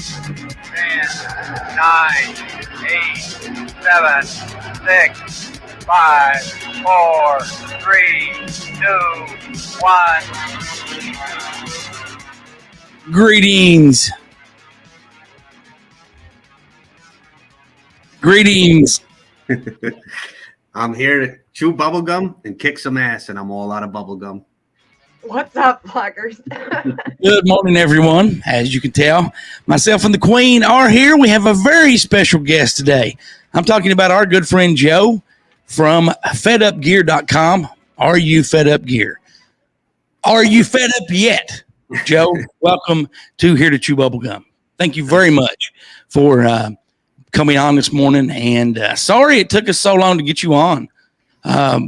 10, 9, 8, 7, 6, 5, 4, 3, 2, 1. Greetings. I'm here to chew bubblegum and kick some ass, and I'm all out of bubblegum. What's up, vloggers? Good morning, everyone. As you can tell, myself and the Queen are here. We have a very special guest today. I'm talking about our good friend Joe from fedupgear.com. Are you fed up gear? Are you fed up yet? Joe, welcome to Here to Chew Bubblegum. Thank you very much for coming on this morning. And sorry it took us so long to get you on.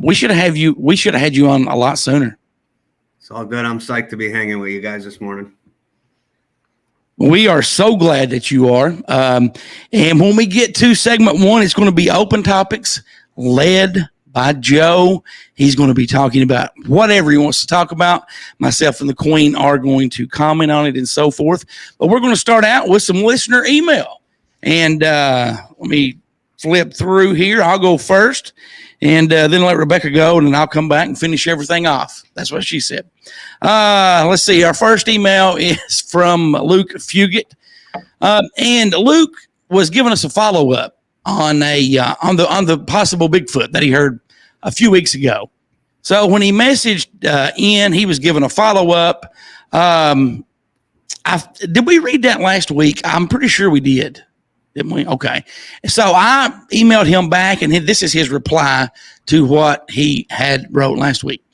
We should have had you on a lot sooner. It's all good. I'm psyched to be hanging with you guys this morning. We are so glad that you are. And when we get to segment one, it's going to be open topics led by Joe. He's going to be talking about whatever he wants to talk about. Myself and the Queen are going to comment on it and so forth. But we're going to start out with some listener email. And let me flip through here. I'll go first. And then let Rebecca go, and then I'll come back and finish everything off. That's what she said. Let's see. Our first email is from Luke Fugit. And Luke was giving us a follow-up on the possible Bigfoot that he heard a few weeks ago. So when he messaged in, he was giving a follow-up. Did we read that last week? I'm pretty sure we did. Didn't we? Okay. So I emailed him back, and this is his reply to what he had wrote last week.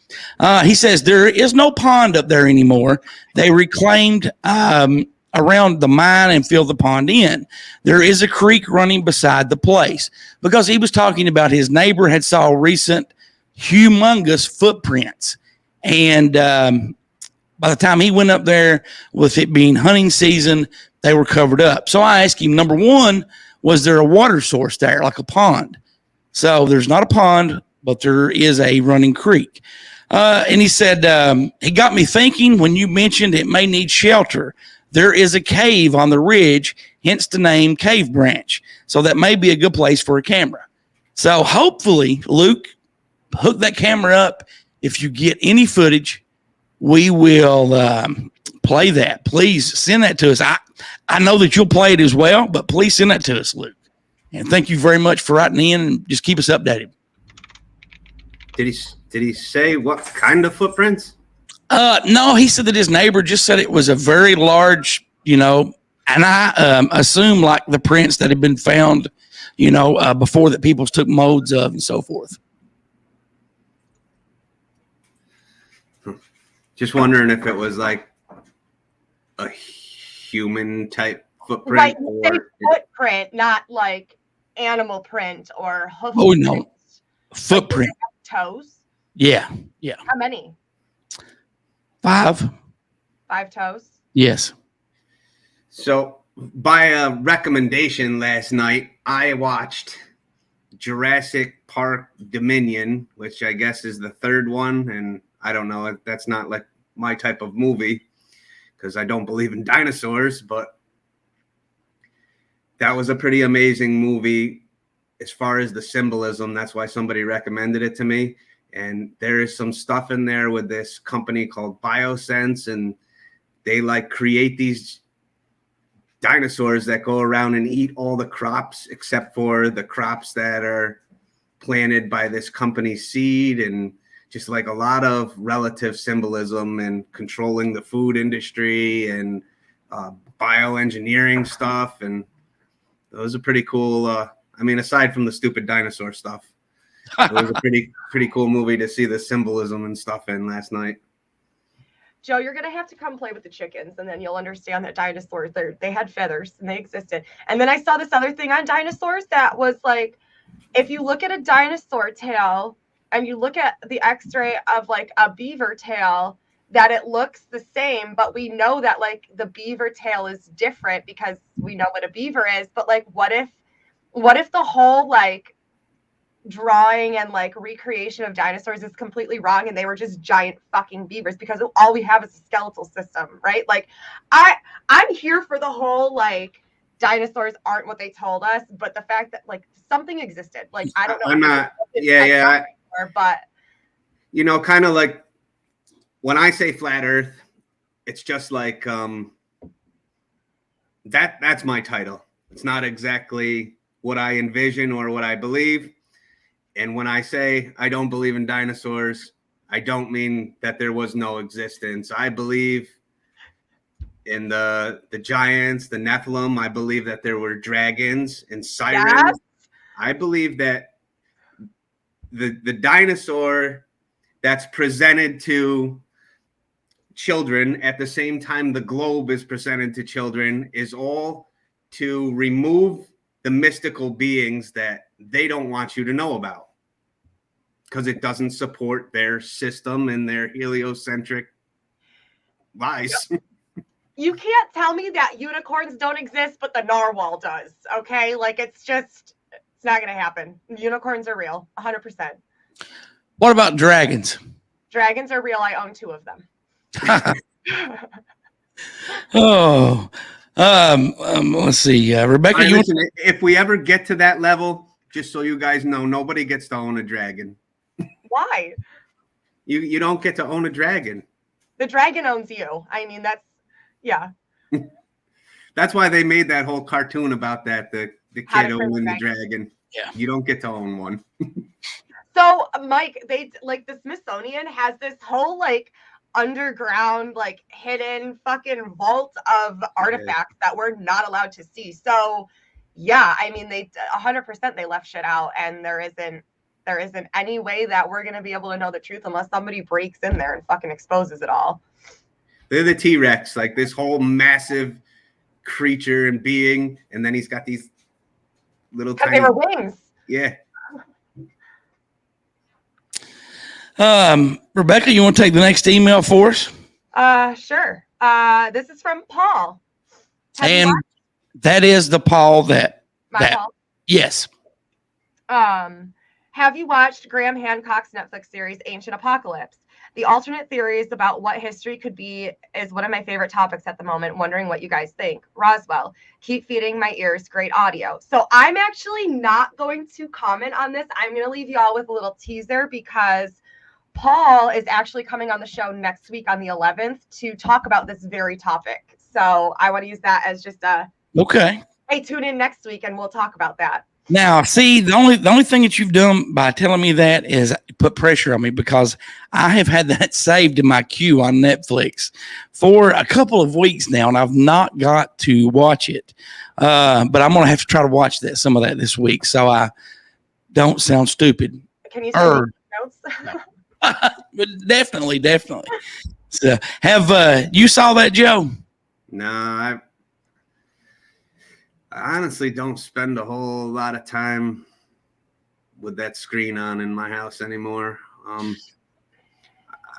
He says, there is no pond up there anymore. They reclaimed around the mine and filled the pond in. There is a creek running beside the place, because he was talking about his neighbor had saw recent humongous footprints. And by the time he went up there, with it being hunting season, they were covered up. So I asked him, number one, was there a water source there, like a pond? So there's not a pond, but there is a running creek. And he said, he got me thinking when you mentioned it may need shelter. There is a cave on the ridge, hence the name Cave Branch. So that may be a good place for a camera. So hopefully, Luke, hook that camera up. If you get any footage, we will play that. Please send that to us. I know that you'll play it as well, but please send that to us, Luke. And thank you very much for writing in, and just keep us updated. Did he say what kind of footprints? No, he said that his neighbor just said it was a very large, and I assume like the prints that had been found, before that people took modes of and so forth. Just wondering if it was like a human type footprint. Right, footprint, not like animal print or hoof. Oh no, footprint. Like toes. Yeah. How many? 5. 5 toes. Yes. So by a recommendation last night, I watched Jurassic Park Dominion, which I guess is the third one, and I don't know. That's not like my type of movie because I don't believe in dinosaurs, but that was a pretty amazing movie as far as the symbolism. That's why somebody recommended it to me. And there is some stuff in there with this company called Biosense, and they like create these dinosaurs that go around and eat all the crops except for the crops that are planted by this company's seed, and just like a lot of relative symbolism and controlling the food industry and bioengineering stuff. And those are pretty cool. Aside from the stupid dinosaur stuff, it was a pretty cool movie to see the symbolism and stuff in last night. Joe, you're going to have to come play with the chickens, and then you'll understand that dinosaurs, they had feathers and they existed. And then I saw this other thing on dinosaurs that was like, if you look at a dinosaur tail and you look at the x-ray of like a beaver tail, that it looks the same, but we know that like the beaver tail is different because we know what a beaver is. But like, what if the whole like drawing and like recreation of dinosaurs is completely wrong and they were just giant fucking beavers, because all we have is a skeletal system, right? Like I'm here for the whole like dinosaurs aren't what they told us, but the fact that like something existed, like I don't know. I'm not. Yeah. But you know, kind of like when I say flat Earth, it's just like that's my title. It's not exactly what I envision or what I believe. And when I say I don't believe in dinosaurs, I don't mean that there was no existence. I believe in the giants, the Nephilim. I believe that there were dragons and sirens. Yes. I believe that the dinosaur that's presented to children at the same time the globe is presented to children is all to remove the mystical beings that they don't want you to know about, because it doesn't support their system and their heliocentric lies. You can't tell me that unicorns don't exist, but the narwhal does. Okay, like it's not gonna happen. Unicorns are real, 100%. What about dragons? Dragons are real. I own 2 of them. Oh, let's see, Rebecca. Right, listen, if we ever get to that level, just so you guys know, nobody gets to own a dragon. Why? You don't get to own a dragon. The dragon owns you. I mean, yeah. That's why they made that whole cartoon about that. The kid owning the dragon. Yeah. You don't get to own one. So, Mike, they like the Smithsonian has this whole like underground, like hidden fucking vault of artifacts that we're not allowed to see. So, yeah, I mean, they 100% they left shit out, and there isn't any way that we're gonna be able to know the truth unless somebody breaks in there and fucking exposes it all. They're the T-Rex, like this whole massive creature and being, and then he's got these little tiny. They were wings. Yeah. Rebecca, you want to take the next email for us? Sure. This is from Paul. And that is the Paul that Paul? Yes. Have you watched Graham Hancock's Netflix series Ancient Apocalypse? The alternate theories about what history could be is one of my favorite topics at the moment. Wondering what you guys think. Roswell, keep feeding my ears great audio. So I'm actually not going to comment on this. I'm going to leave you all with a little teaser, because Paul is actually coming on the show next week on the 11th to talk about this very topic. So I want to use that as just okay. Hey, tune in next week and we'll talk about that. Now, see, the only thing that you've done by telling me that is put pressure on me, because I have had that saved in my queue on Netflix for a couple of weeks now, and I've not got to watch it. But I'm going to have to try to watch some of that this week, so I don't sound stupid. Can you send me notes? But definitely. So, have you saw that, Joe? No, I honestly don't spend a whole lot of time with that screen on in my house anymore.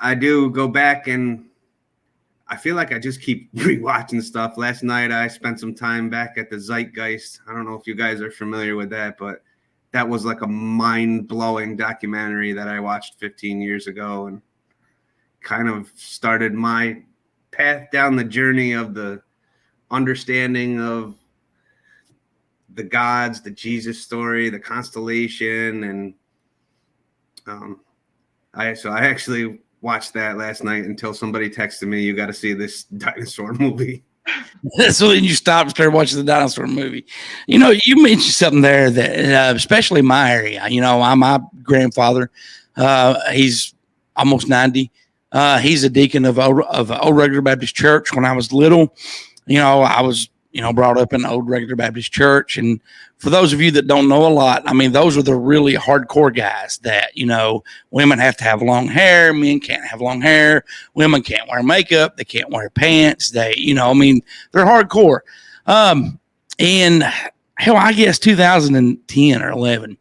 I do go back, and I feel like I just keep rewatching stuff. Last night I spent some time back at the Zeitgeist. I don't know if you guys are familiar with that, but that was like a mind-blowing documentary that I watched 15 years ago, and kind of started my path down the journey of the understanding of the gods, the Jesus story, the constellation, and I actually watched that last night until somebody texted me, "You got to see this dinosaur movie." So then you stopped and started watching the dinosaur movie. You know, you mentioned something there that, especially in my area, my grandfather, he's almost 90. He's a deacon of Old Regular Baptist Church. When I was little, I was, brought up in Old Regular Baptist Church. And for those of you that don't know a lot, I mean, those are the really hardcore guys that, women have to have long hair. Men can't have long hair. Women can't wear makeup. They can't wear pants. They're hardcore. And hell, I guess 2010 or 11,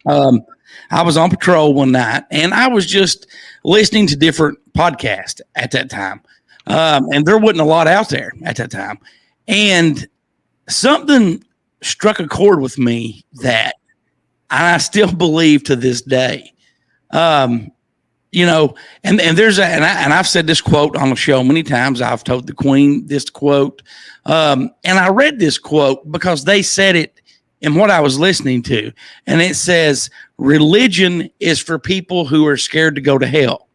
I was on patrol one night, and I was just listening to different podcasts at that time. And there wasn't a lot out there at that time. And something struck a chord with me that I still believe to this day. You know, and there's and I've said this quote on the show many times. I've told the Queen this quote, and I read this quote because they said it in what I was listening to, and it says, "Religion is for people who are scared to go to hell.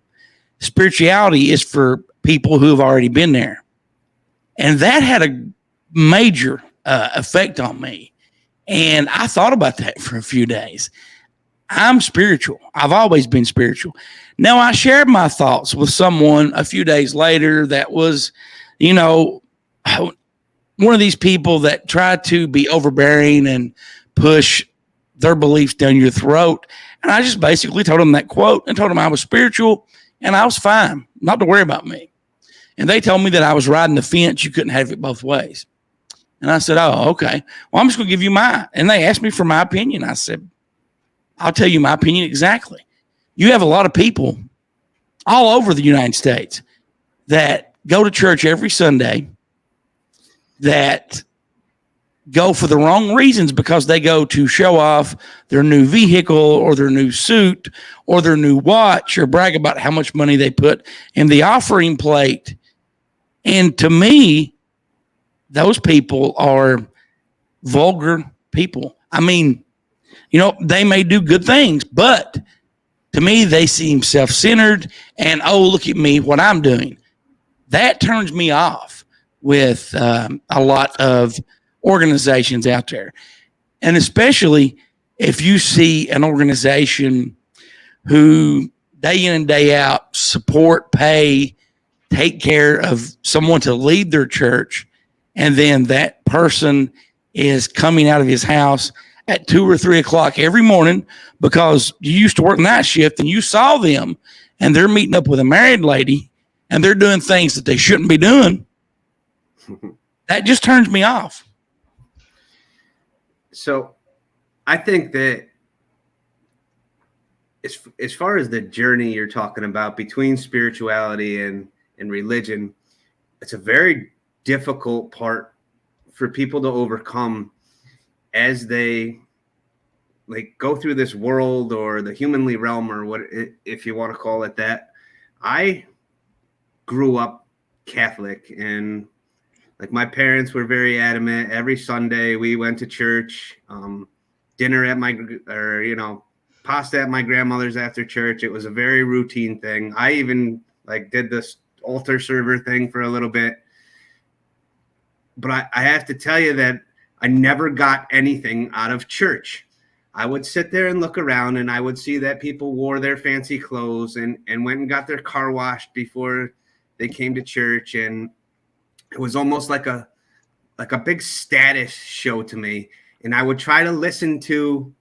Spirituality is for people who have already been there," and that had a major effect on me. And I thought about that for a few days. I'm spiritual. I've always been spiritual. Now, I shared my thoughts with someone a few days later that was, you know, one of these people that try to be overbearing and push their beliefs down your throat. And I just basically told them that quote and told them I was spiritual and I was fine, not to worry about me. And they told me that I was riding the fence. You couldn't have it both ways. And I said, oh, okay. Well, I'm just going to give you mine. And they asked me for my opinion. I said, I'll tell you my opinion exactly. You have a lot of people all over the United States that go to church every Sunday that go for the wrong reasons because they go to show off their new vehicle or their new suit or their new watch or brag about how much money they put in the offering plate. And to me, those people are vulgar people. I mean, you know, they may do good things, but to me, they seem self-centered and, oh, look at me, what I'm doing. That turns me off with a lot of organizations out there. And especially if you see an organization who day in and day out support, pay, take care of someone to lead their church, and then that person is coming out of his house at 2 or 3 o'clock every morning because you used to work night shift and you saw them and they're meeting up with a married lady and they're doing things that they shouldn't be doing. That just turns me off. So I think that as far as the journey you're talking about between spirituality and religion, it's a very difficult part for people to overcome as they like go through this world or the humanly realm or what, if you want to call it that. I grew up Catholic and like my parents were very adamant. Every Sunday we went to church, dinner at pasta at my grandmother's after church. It was a very routine thing. I even like did this altar server thing for a little bit. But I have to tell you that I never got anything out of church. I would sit there and look around and I would see that people wore their fancy clothes and went and got their car washed before they came to church. And it was almost like a big status show to me. And I would try to listen to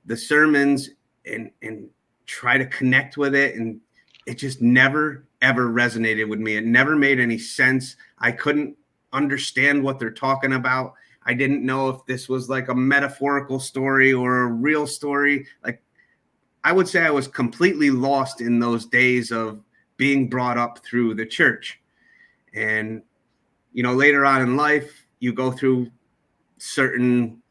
the sermons and try to connect with it. And it just never, ever resonated with me. It never made any sense. I couldn't understand what they're talking about. I didn't know if this was like a metaphorical story or a real story. Like I would say I was completely lost in those days of being brought up through the church. And, you know, later on in life, you go through certain,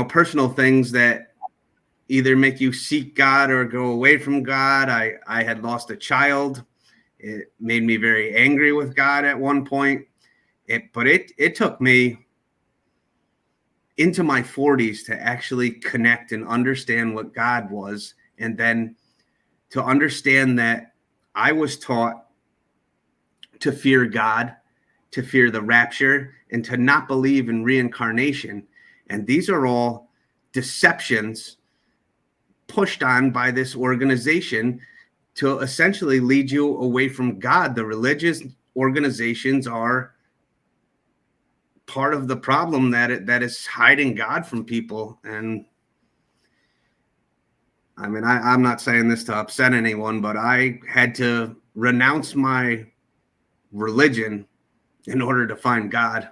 personal things that either make you seek God or go away from God. I had lost a child. It made me very angry with God at one point. But it took me into my 40s to actually connect and understand what God was. And then to understand that I was taught to fear God, to fear the rapture, and to not believe in reincarnation. And these are all deceptions pushed on by this organization to essentially lead you away from God. The religious organizations are part of the problem that is hiding God from people. And I mean, I'm not saying this to upset anyone, but I had to renounce my religion in order to find God.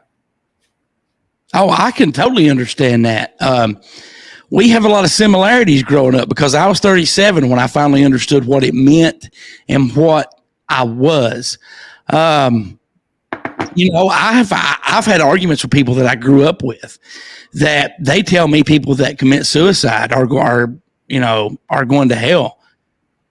Oh, I can totally understand that. We have a lot of similarities growing up because I was 37 when I finally understood what it meant and what I was. You know, I've had arguments with people that I grew up with that they tell me people that commit suicide are going to hell.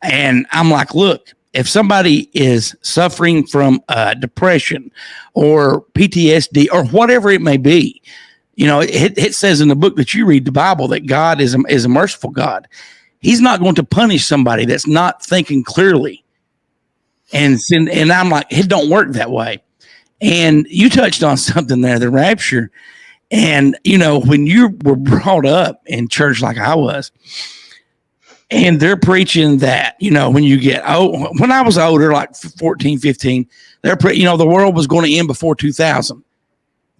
And I'm like, look, if somebody is suffering from depression or PTSD or whatever it may be, you know, it says in the book that you read, the Bible, that God is a merciful God. He's not going to punish somebody that's not thinking clearly. And I'm like, it don't work that way. And you touched on something there, the rapture. And, you know, when you were brought up in church like I was, and they're preaching that, you know, when you get old, when I was older, like 14, 15, the world was going to end before 2000.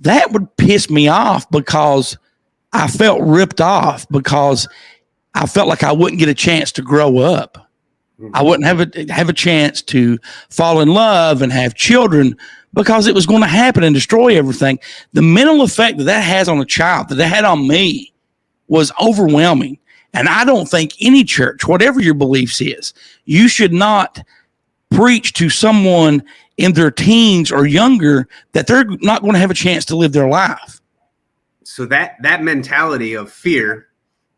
That would piss me off because I felt ripped off, because I felt like I wouldn't get a chance to grow up. I wouldn't have a chance to fall in love and have children, because it was going to happen and destroy everything. The mental effect that has on a child, that it had on me, was overwhelming. And I don't think any church, whatever your beliefs is, you should not preach to someone in their teens or younger that they're not going to have a chance to live their life. So that mentality of fear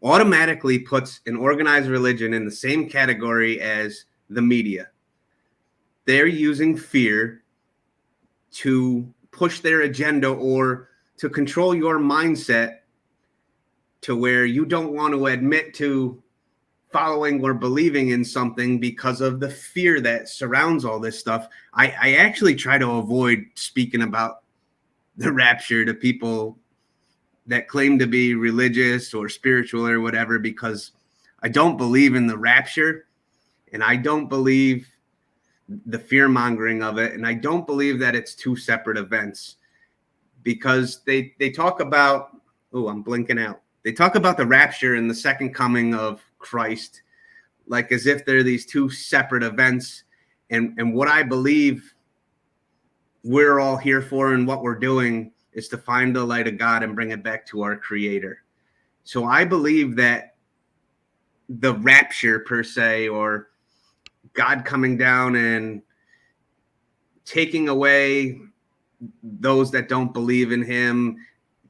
automatically puts an organized religion in the same category as the media. They're using fear to push their agenda or to control your mindset to where you don't want to admit to following or believing in something because of the fear that surrounds all this stuff. I actually try to avoid speaking about the rapture to people that claim to be religious or spiritual or whatever, because I don't believe in the rapture, and I don't believe the fear mongering of it. And I don't believe that it's two separate events, because they talk about, I'm blinking out. They talk about the rapture and the second coming of Christ, like as if they're these two separate events. And what I believe we're all here for and what we're doing is to find the light of God and bring it back to our Creator. So I believe that the rapture per se, or God coming down and taking away those that don't believe in him,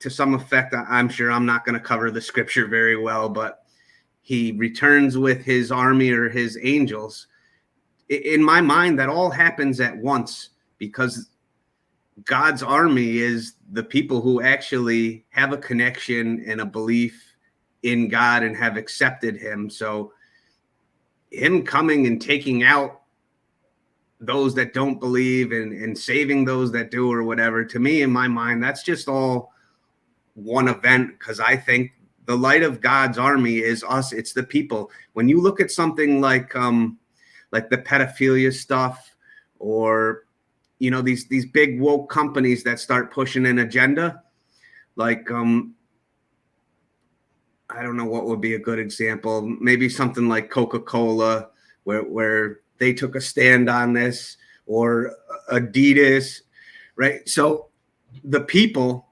to some effect, I'm sure I'm not going to cover the scripture very well, but he returns with his army or his angels. In my mind, that all happens at once, because God's army is the people who actually have a connection and a belief in God and have accepted him. So him coming and taking out those that don't believe and saving those that do or whatever, to me, in my mind, that's just all one event, because I think the light of God's army is us. It's the people. When you look at something like the pedophilia stuff, or you know, these big woke companies that start pushing an agenda, like I don't know what would be a good example. Maybe something like Coca-Cola, where they took a stand on this, or Adidas, right? So the people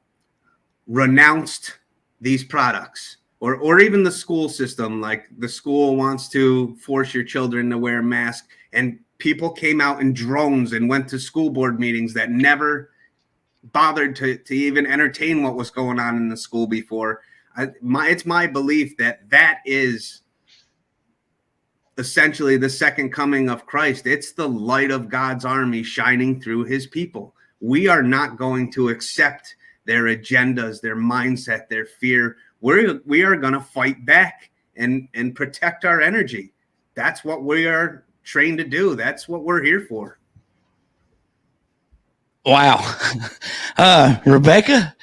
renounced these products, or even the school system. Like the school wants to force your children to wear a mask, and people came out in drones and went to school board meetings that never bothered to even entertain what was going on in the school before. It's my belief that is essentially the second coming of Christ. It's the light of God's army shining through his people. We are not going to accept their agendas, their mindset, their fear. We are going to fight back and protect our energy. That's what we are trained to do. That's what we're here for. Wow. Rebecca?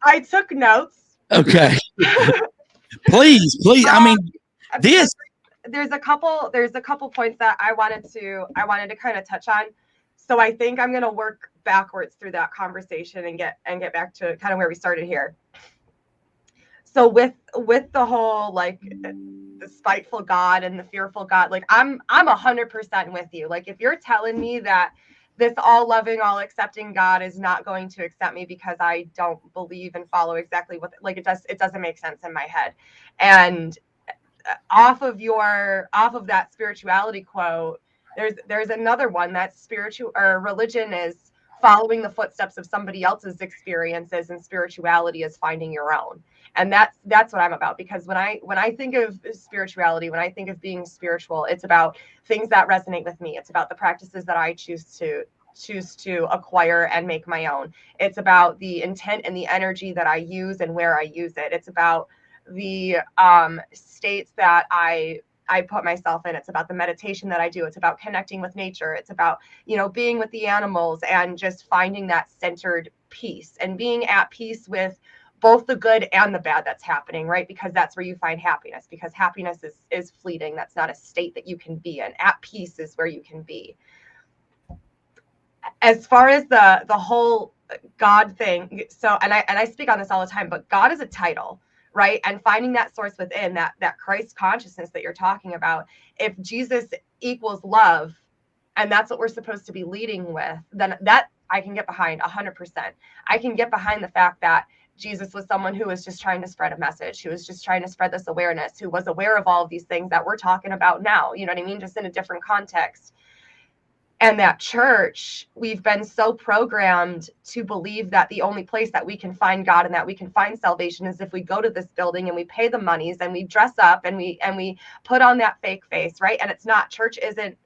I took notes. Okay. Please. I mean, there's a couple points that I wanted to kind of touch on. So I think I'm going to work backwards through that conversation and get back to kind of where we started here. So with the whole, like, the spiteful God and the fearful God, like I'm 100% with you. Like, if you're telling me that this all loving, all accepting God is not going to accept me because I don't believe and follow exactly what, like, it doesn't make sense in my head. And off of that spirituality quote, there's another one, that spiritual or religion is following the footsteps of somebody else's experiences, and spirituality is finding your own. And that's what I'm about, because when I think of spirituality, when I think of being spiritual, it's about things that resonate with me. It's about the practices that I choose to acquire and make my own. It's about the intent and the energy that I use and where I use it. It's about the states that I put myself in. It's about the meditation that I do. It's about connecting with nature. It's about, being with the animals and just finding that centered peace and being at peace with both the good and the bad that's happening, right? Because that's where you find happiness, because happiness is fleeting. That's not a state that you can be in. At peace is where you can be. As far as the whole God thing, so and I speak on this all the time, but God is a title, right? And finding that source within, that Christ consciousness that you're talking about. If Jesus equals love, and that's what we're supposed to be leading with, then that I can get behind 100%. I can get behind the fact that Jesus was someone who was just trying to spread a message, who was just trying to spread this awareness, who was aware of all of these things that we're talking about now, you know what I mean? Just in a different context. And that church, we've been so programmed to believe that the only place that we can find God and that we can find salvation is if we go to this building and we pay the monies and we dress up and we put on that fake face, right? And it's not, church isn't,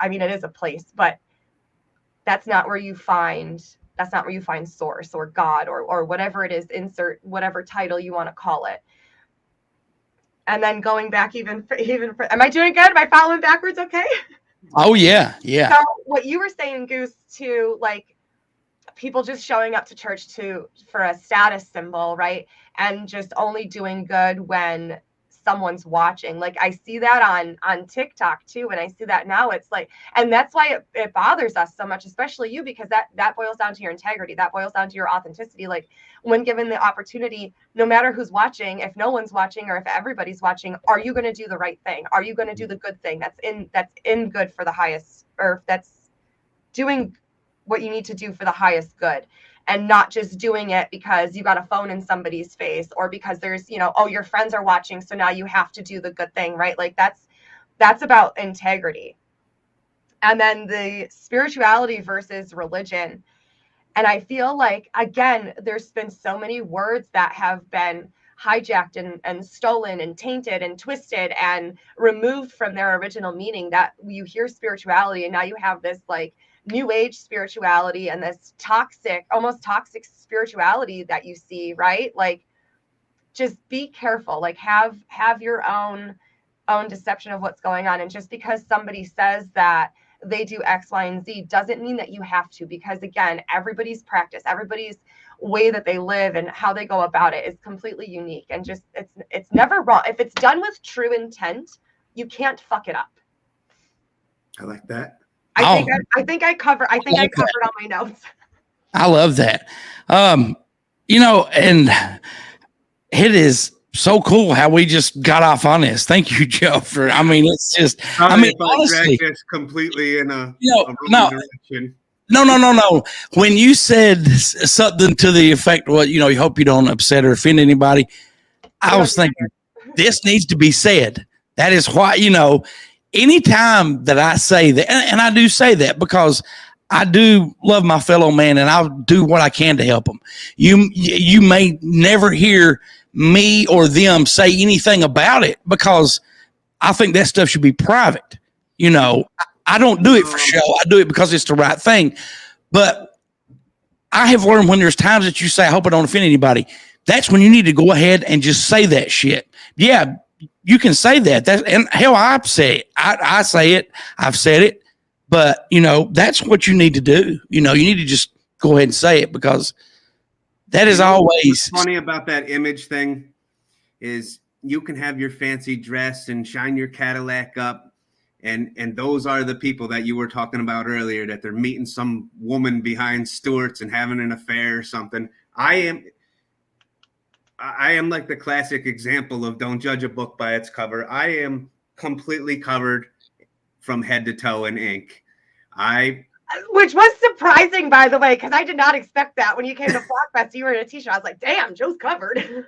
I mean, it is a place, but that's not where you find source or God or whatever it is, insert whatever title you want to call it. And then going back even am I doing good? Am I following backwards? Okay. Oh yeah. Yeah. So what you were saying, Goose, to like people just showing up to church for a status symbol, right? And just only doing good when someone's watching. Like I see that on TikTok too. And I see that now. It's like, and that's why it bothers us so much, especially you, because that boils down to your integrity. That boils down to your authenticity. Like when given the opportunity, no matter who's watching, if no one's watching or if everybody's watching, are you going to do the right thing? Are you going to do the good thing that's in good for the highest, or that's doing what you need to do for the highest good? And not just doing it because you got a phone in somebody's face or because there's, oh, your friends are watching, so now you have to do the good thing, right? Like that's about integrity. And then the spirituality versus religion. And I feel like, again, there's been so many words that have been hijacked and stolen and tainted and twisted and removed from their original meaning, that you hear spirituality and now you have this like new age spirituality and this almost toxic spirituality that you see, right? Like just be careful, like have your own deception of what's going on. And just because somebody says that they do X, Y, and Z doesn't mean that you have to, because again, everybody's practice, everybody's way that they live and how they go about it is completely unique. And just it's never wrong. If it's done with true intent, you can't fuck it up. I like that. I think I covered all my notes. I love that. And it is so cool how we just got off on this. Thank you, Joe, it's just, honestly, this completely in a direction. No. When you said something to the effect, well, you hope you don't upset or offend anybody, I was thinking this needs to be said. That is why, anytime that I say that, and I do say that because I do love my fellow man and I'll do what I can to help them. You may never hear me or them say anything about it because I think that stuff should be private. I don't do it for show. I do it because it's the right thing. But I have learned when there's times that you say, I hope I don't offend anybody. That's when you need to go ahead and just say that shit. Yeah, you can say that. And hell, I say it. I say it. I've said it. But, that's what you need to do. You need to just go ahead and say it because that is always. What's funny about that image thing is you can have your fancy dress and shine your Cadillac up. And those are the people that you were talking about earlier, that they're meeting some woman behind Stewart's and having an affair or something. I am like the classic example of don't judge a book by its cover. I am completely covered from head to toe in ink. Which was surprising, by the way, because I did not expect that. When you came to Flockfest, you were in a t-shirt. I was like, damn, Joe's covered.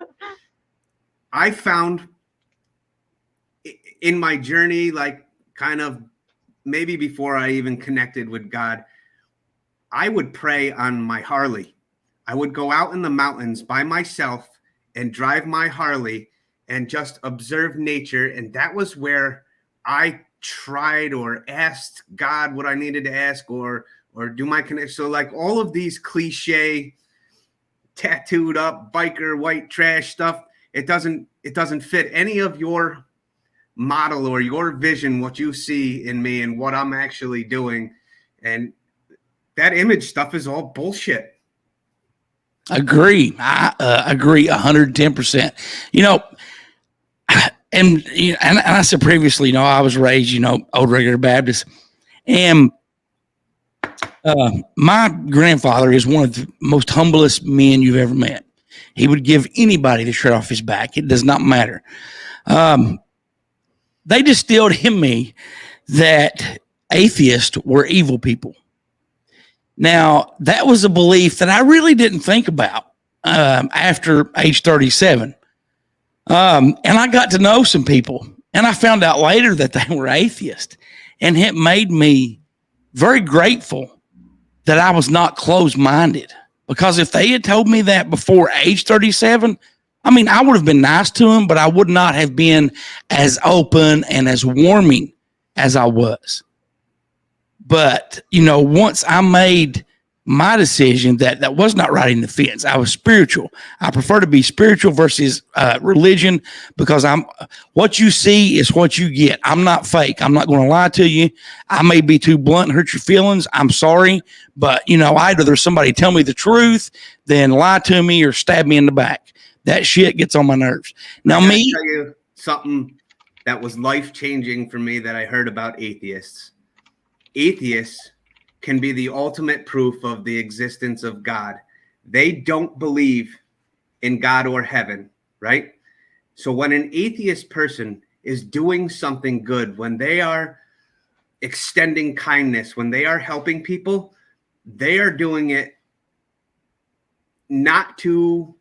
I found in my journey, like kind of maybe before I even connected with God, I would pray on my Harley. I would go out in the mountains by myself and drive my Harley and just observe nature. And that was where I tried or asked God what I needed to ask or do my connection. So like all of these cliche tattooed up biker white trash stuff, it doesn't fit any of your model or your vision, what you see in me and what I'm actually doing. And that image stuff is all bullshit. Agree. I agree 110%. And I said previously, I was raised, old regular Baptist, and my grandfather is one of the most humblest men you've ever met. He would give anybody the shirt off his back. It does not matter. They distilled in me that atheists were evil people. Now, that was a belief that I really didn't think about after age 37. And I got to know some people, and I found out later that they were atheists. And it made me very grateful that I was not closed-minded. Because if they had told me that before age 37, I would have been nice to them, but I would not have been as open and as warming as I was. But, once I made my decision that was not riding the fence, I was spiritual. I prefer to be spiritual versus religion because what you see is what you get. I'm not fake. I'm not going to lie to you. I may be too blunt and hurt your feelings. I'm sorry. But, I'd rather somebody tell me the truth than lie to me or stab me in the back. That shit gets on my nerves. Now, I'll tell you something that was life-changing for me that I heard about atheists. Atheists can be the ultimate proof of the existence of God. They don't believe in God or heaven, right? So when an atheist person is doing something good, when they are extending kindness, when they are helping people, they are doing it not to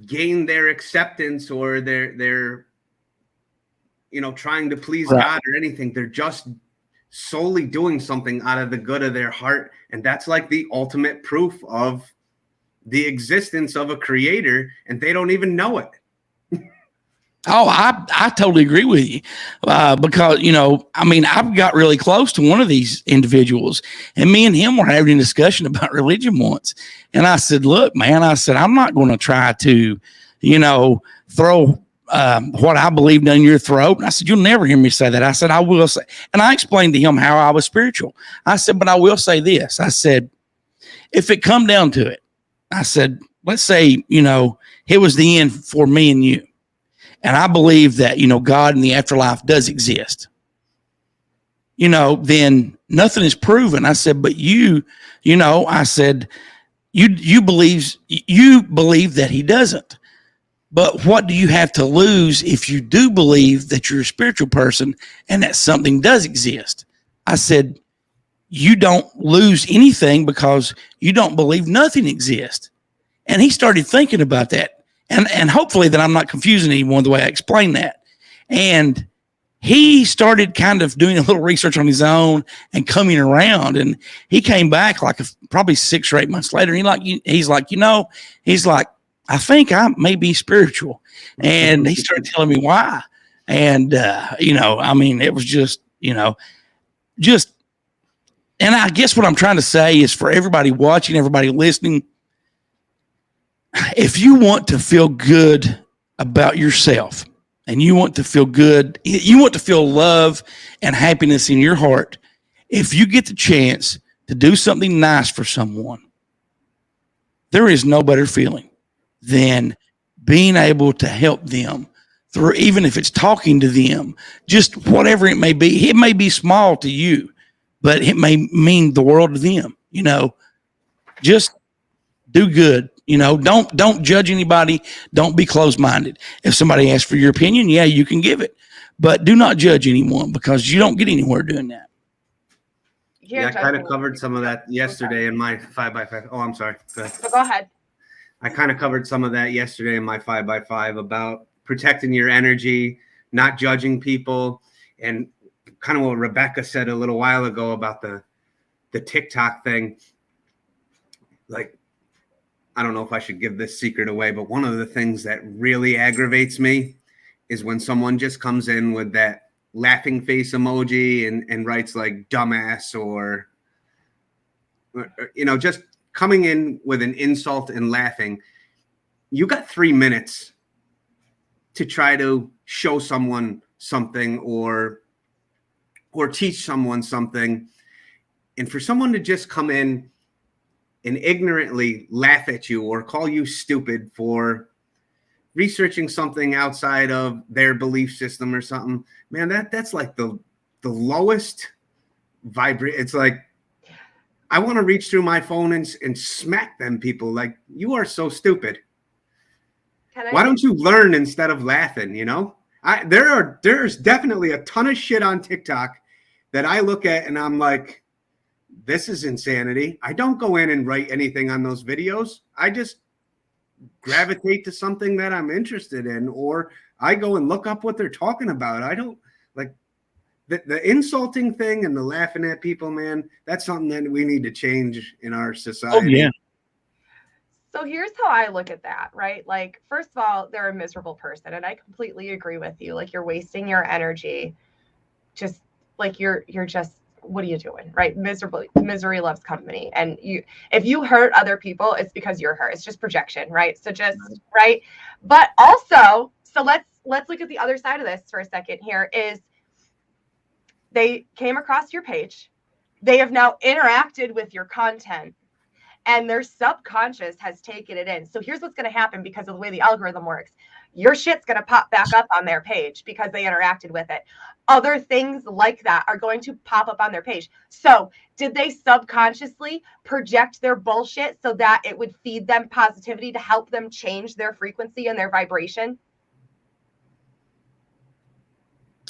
gain their acceptance or their trying to please God or anything. They're just solely doing something out of the good of their heart. And that's like the ultimate proof of the existence of a creator, and they don't even know it. Oh, I totally agree with you. Because, I've got really close to one of these individuals, and me and him were having a discussion about religion once. And I said, look, man, I'm not going to try to, throw what I believe down your throat. And I said, you'll never hear me say that. I said, I will say, and I explained to him how I was spiritual. I said, but I will say this. I said, if it come down to it, I said, let's say, it was the end for me and you. And I believe that, God in the afterlife does exist. Then nothing is proven. I said, but I said, you believe that he doesn't. But what do you have to lose if you do believe that you're a spiritual person and that something does exist? I said, you don't lose anything because you don't believe nothing exists. And he started thinking about that. And hopefully that I'm not confusing anyone the way I explain that. And he started kind of doing a little research on his own and coming around. And he came back probably 6 or 8 months later. He's like, I think I may be spiritual. And he started telling me why. And, it was just, and I guess what I'm trying to say is for everybody watching, everybody listening, if you want to feel good about yourself and you want to feel good, you want to feel love and happiness in your heart, if you get the chance to do something nice for someone, there is no better feeling than being able to help them through, even if it's talking to them, just whatever it may be. It may be small to you, but it may mean the world to them. Just do good. Don't judge anybody. Don't be closed-minded. If somebody asks for your opinion, yeah, you can give it, but do not judge anyone because you don't get anywhere doing that. Yeah, I kind of covered some of that yesterday in my 5x5. Oh, I'm sorry. Go ahead. I kind of covered some of that yesterday in my 5x5 about protecting your energy, not judging people, and kind of what Rebecca said a little while ago about the Tik Tok thing. like, I don't know if I should give this secret away, but one of the things that really aggravates me is when someone just comes in with that laughing face emoji and writes like dumbass or, you know, just coming in with an insult and laughing. You got 3 minutes to try to show someone something or teach someone something. And for someone to just come in and ignorantly laugh at you or call you stupid for researching something outside of their belief system or something, man, that's like the lowest vibrate. It's like, I want to reach through my phone and smack them people. Like, you are so stupid. Why don't you learn instead of laughing? You know, there's definitely a ton of shit on TikTok that I look at and I'm like, this is insanity. I don't go in and write anything on those videos. I just gravitate to something that I'm interested in, or I go and look up what they're talking about. I don't like the insulting thing and the laughing at people, man. That's something that we need to change in our society. Oh, yeah. So here's how I look at that, right? Like, first of all, they're a miserable person, and I completely agree with you. Like, you're wasting your energy. Just like you're just, what are you doing, right? Misery loves company. And if you hurt other people, it's because you're hurt. It's just projection, right? So just right. But also, so let's look at the other side of this for a second here. Is they came across your page, they have now interacted with your content, and their subconscious has taken it in. So here's what's going to happen because of the way the algorithm works. Your shit's going to pop back up on their page because they interacted with it. Other things like that are going to pop up on their page. So did they subconsciously project their bullshit so that it would feed them positivity to help them change their frequency and their vibration?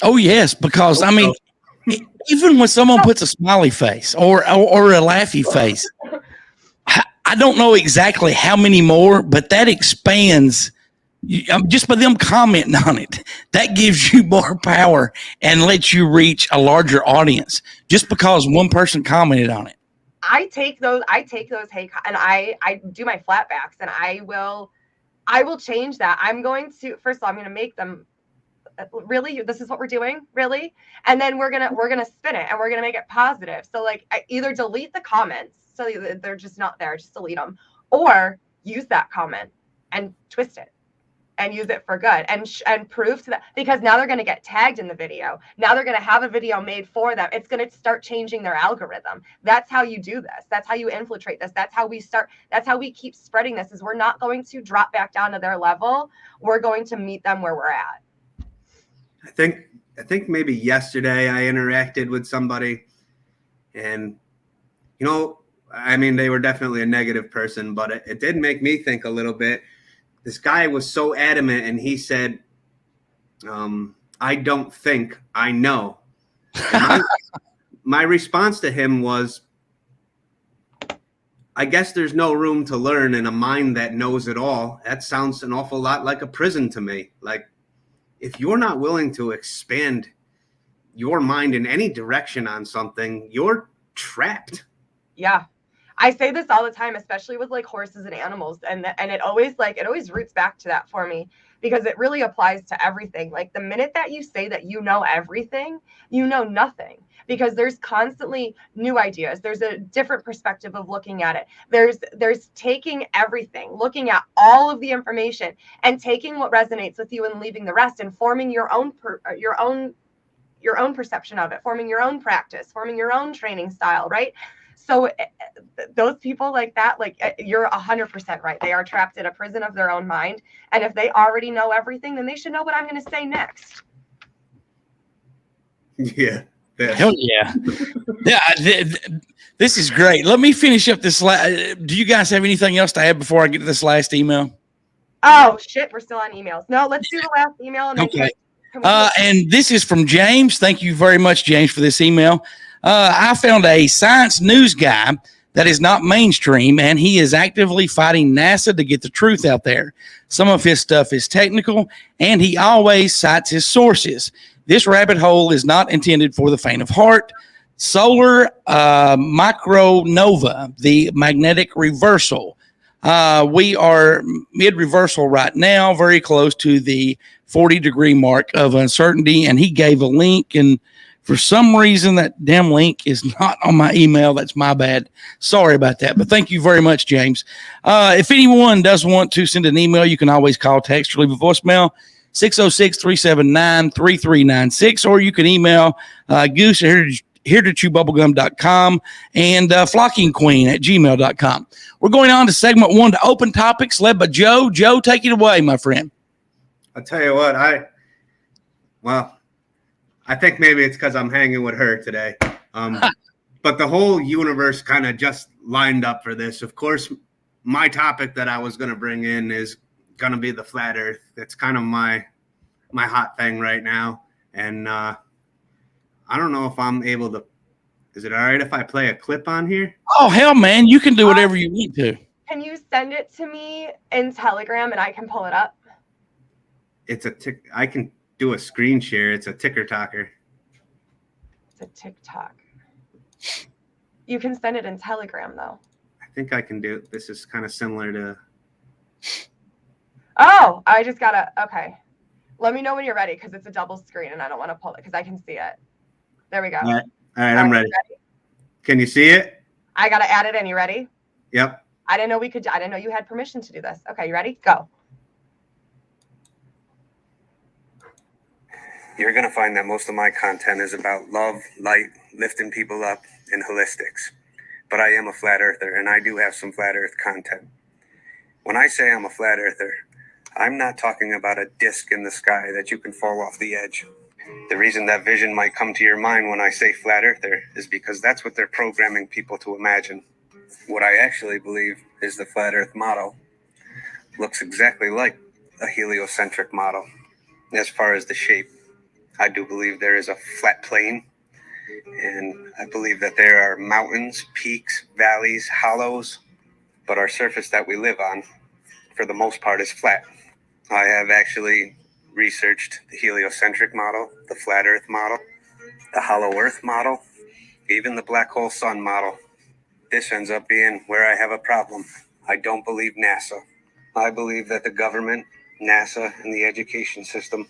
Oh, yes, because, I mean, even when someone puts a smiley face or a laughy face, I don't know exactly how many more, but that expands just by them commenting on it. That gives you more power and lets you reach a larger audience just because one person commented on it. I take those hey, and I do my flatbacks, and I will change that. I'm going to, first of all, I'm going to make them, really, this is what we're doing, really? And then we're gonna spin it and we're gonna make it positive. So like, I either delete the comments so they're just not there, just delete them, or use that comment and twist it and use it for good and prove to that, because now they're going to get tagged in the video. Now they're going to have a video made for them. It's going to start changing their algorithm. That's how you do this. That's how you infiltrate this. That's how we keep spreading this, is we're not going to drop back down to their level. We're going to meet them where we're at. I think maybe yesterday I interacted with somebody, and, you know, I mean, they were definitely a negative person, but it did make me think a little bit. This guy was so adamant, and he said, I don't think, I know. My response to him was, I guess there's no room to learn in a mind that knows it all. That sounds an awful lot like a prison to me. Like, if you're not willing to expand your mind in any direction on something, you're trapped. Yeah. I say this all the time, especially with like horses and animals. And it always roots back to that for me, because it really applies to everything. Like, the minute that you say that you know everything, you know nothing, because there's constantly new ideas. There's a different perspective of looking at it. There's taking everything, looking at all of the information and taking what resonates with you and leaving the rest, and forming your own perception of it, forming your own practice, forming your own training style, right? So those people like that, like, you're 100% right. They are trapped in a prison of their own mind. And if they already know everything, then they should know what I'm going to say next. Yeah. Hell yeah. This is great. Let me finish up this. Do you guys have anything else to add before I get to this last email? Oh, shit. We're still on emails. No, let's do the last email. And then okay. And this is from James. Thank you very much, James, for this email. I found a science news guy that is not mainstream, and he is actively fighting NASA to get the truth out there. Some of his stuff is technical, and he always cites his sources. This rabbit hole is not intended for the faint of heart. solar micronova, the magnetic reversal. We are mid reversal right now, very close to the 40-degree mark of uncertainty. And he gave a link, and for some reason, that damn link is not on my email. That's my bad. Sorry about that. But thank you very much, James. If anyone does want to send an email, you can always call, text, or leave a voicemail. 606-379-3396, or you can email Goose at here2chewbubblegum.com and Flockingqueen at gmail.com. We're going on to segment 1 to open topics led by Joe. Joe, take it away, my friend. I'll tell you what, I think maybe it's because I'm hanging with her today. But the whole universe kind of just lined up for this. Of course, my topic that I was going to bring in is going to be the flat earth. It's kind of my hot thing right now. And I don't know if I'm able to. Is it all right if I play a clip on here? Oh, hell, man. You can do whatever you need to. Can you send it to me in Telegram and I can pull it up? It's a tick. I can do a screen share. It's a ticker talker. It's a TikTok. You can send it in Telegram, though. I think I can do it. This is kind of similar to. Oh, I just got to. Okay. Let me know when you're ready because it's a double screen and I don't want to pull it because I can see it. There we go. All right, I'm ready. Can you see it? I got to add it in. You ready? Yep. I didn't know we could. I didn't know you had permission to do this. Okay, you ready? Go. You're going to find that most of my content is about love, light, lifting people up, and holistics. But I am a flat earther, and I do have some flat earth content. When I say I'm a flat earther, I'm not talking about a disc in the sky that you can fall off the edge. The reason that vision might come to your mind when I say flat earther is because that's what they're programming people to imagine. What I actually believe is the flat earth model looks exactly like a heliocentric model as far as the shape. I do believe there is a flat plane, and I believe that there are mountains, peaks, valleys, hollows, but our surface that we live on, for the most part, is flat. I have actually researched the heliocentric model, the flat earth model, the hollow earth model, even the black hole sun model. This ends up being where I have a problem. I don't believe NASA. I believe that the government, NASA, and the education system,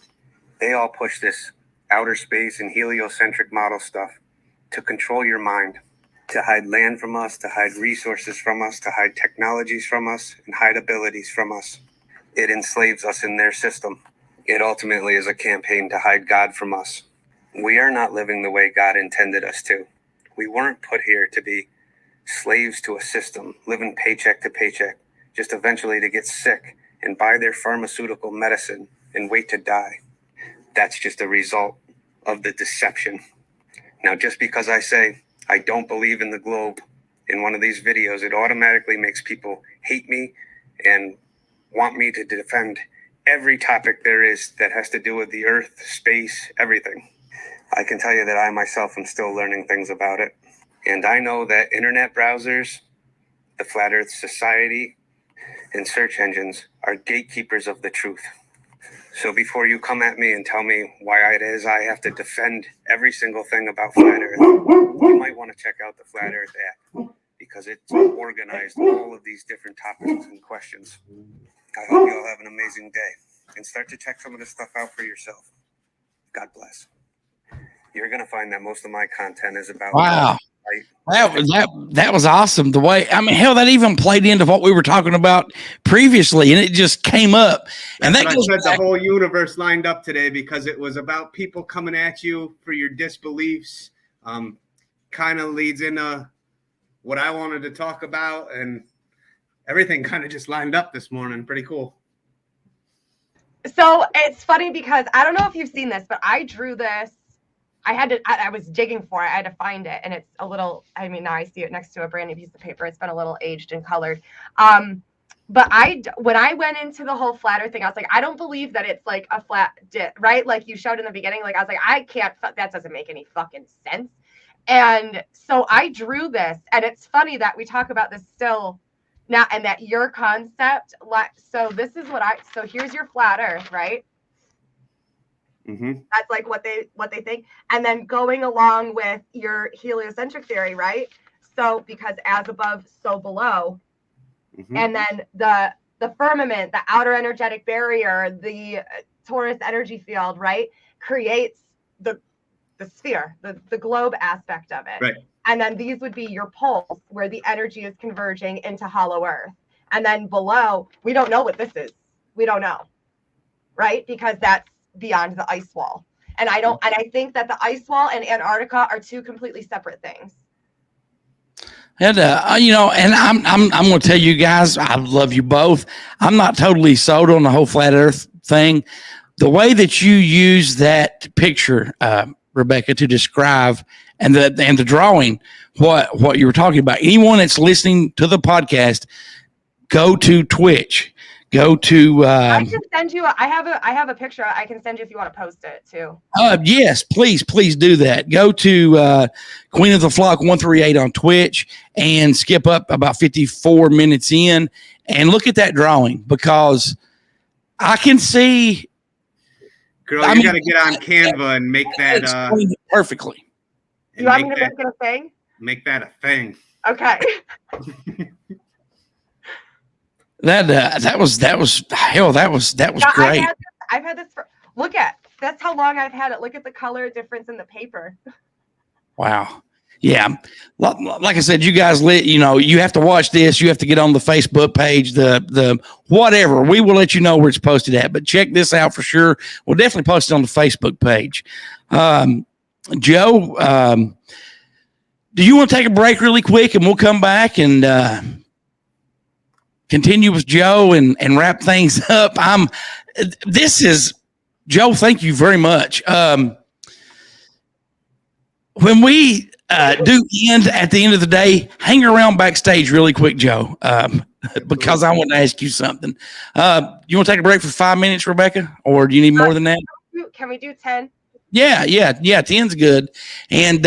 they all push this outer space and heliocentric model stuff to control your mind, to hide land from us, to hide resources from us, to hide technologies from us, and hide abilities from us. It enslaves us in their system. It ultimately is a campaign to hide God from us. We are not living the way God intended us to. We weren't put here to be slaves to a system, living paycheck to paycheck, just eventually to get sick and buy their pharmaceutical medicine and wait to die. That's just a result of the deception. Now, just because I say I don't believe in the globe in one of these videos, it automatically makes people hate me and want me to defend every topic there is that has to do with the earth, space, everything. I can tell you that I myself am still learning things about it. And I know that internet browsers, the Flat Earth Society, and search engines are gatekeepers of the truth. So before you come at me and tell me why it is I have to defend every single thing about Flat Earth, you might want to check out the Flat Earth app because it's organized all of these different topics and questions. I hope you all have an amazing day and start to check some of this stuff out for yourself. God bless. You're going to find that most of my content is about wow. That was awesome. The way, I mean, hell, that even played into what we were talking about previously, and it just came up. And that goes back. The whole universe lined up today because it was about people coming at you for your disbeliefs. Kind of leads into what I wanted to talk about, and everything kind of just lined up this morning. Pretty cool. So it's funny because I don't know if you've seen this, but I drew this. I was digging for it. I had to find it. And it's a little, I mean, now I see it next to a brand new piece of paper. It's been a little aged and colored. But when I went into the whole flat earth thing, I was like, I don't believe that it's like a flat disc, right? Like you showed in the beginning, like I was like, that doesn't make any fucking sense. And so I drew this, and it's funny that we talk about this still now, and that your concept, so this is so here's your flat earth, right? Mm-hmm. That's like what they think. And then going along with your heliocentric theory, right? So because as above, so below. Mm-hmm. And then the firmament, the outer energetic barrier, the Taurus energy field, right, creates the sphere, the globe aspect of it. Right. And then these would be your poles where the energy is converging into hollow earth. And then below, we don't know what this is. We don't know. Right? Because that's beyond the ice wall. And I think that the ice wall and Antarctica are two completely separate things. And and I'm going to tell you guys, I love you both. I'm not totally sold on the whole flat Earth thing. The way that you use that picture, Rebecca, to describe and the drawing, what you were talking about. Anyone that's listening to the podcast, go to Twitch. Go to. I can send you. I have a picture. I can send you if you want to post it too. Yes, please do that. Go to Queen of the Flock 138 on Twitch and skip up about 54 minutes in and look at that drawing, because I can see. Girl, you got to get on Canva and make that perfectly. You want me to make it a thing? Make that a thing. Okay. That was great. I've had this for, look at, that's how long I've had it. Look at the color difference in the paper. Wow. Yeah. Like I said, you guys you have to watch this. You have to get on the Facebook page, the whatever. We will let you know where it's posted at, but check this out for sure. We'll definitely post it on the Facebook page. Joe, do you want to take a break really quick and we'll come back and, continue with Joe and wrap things up? Joe, thank you very much. When we do end at the end of the day, hang around backstage really quick, Joe, because I want to ask you something. You want to take a break for 5 minutes, Rebecca, or do you need more than that? Can we do 10? Yeah. 10's good. And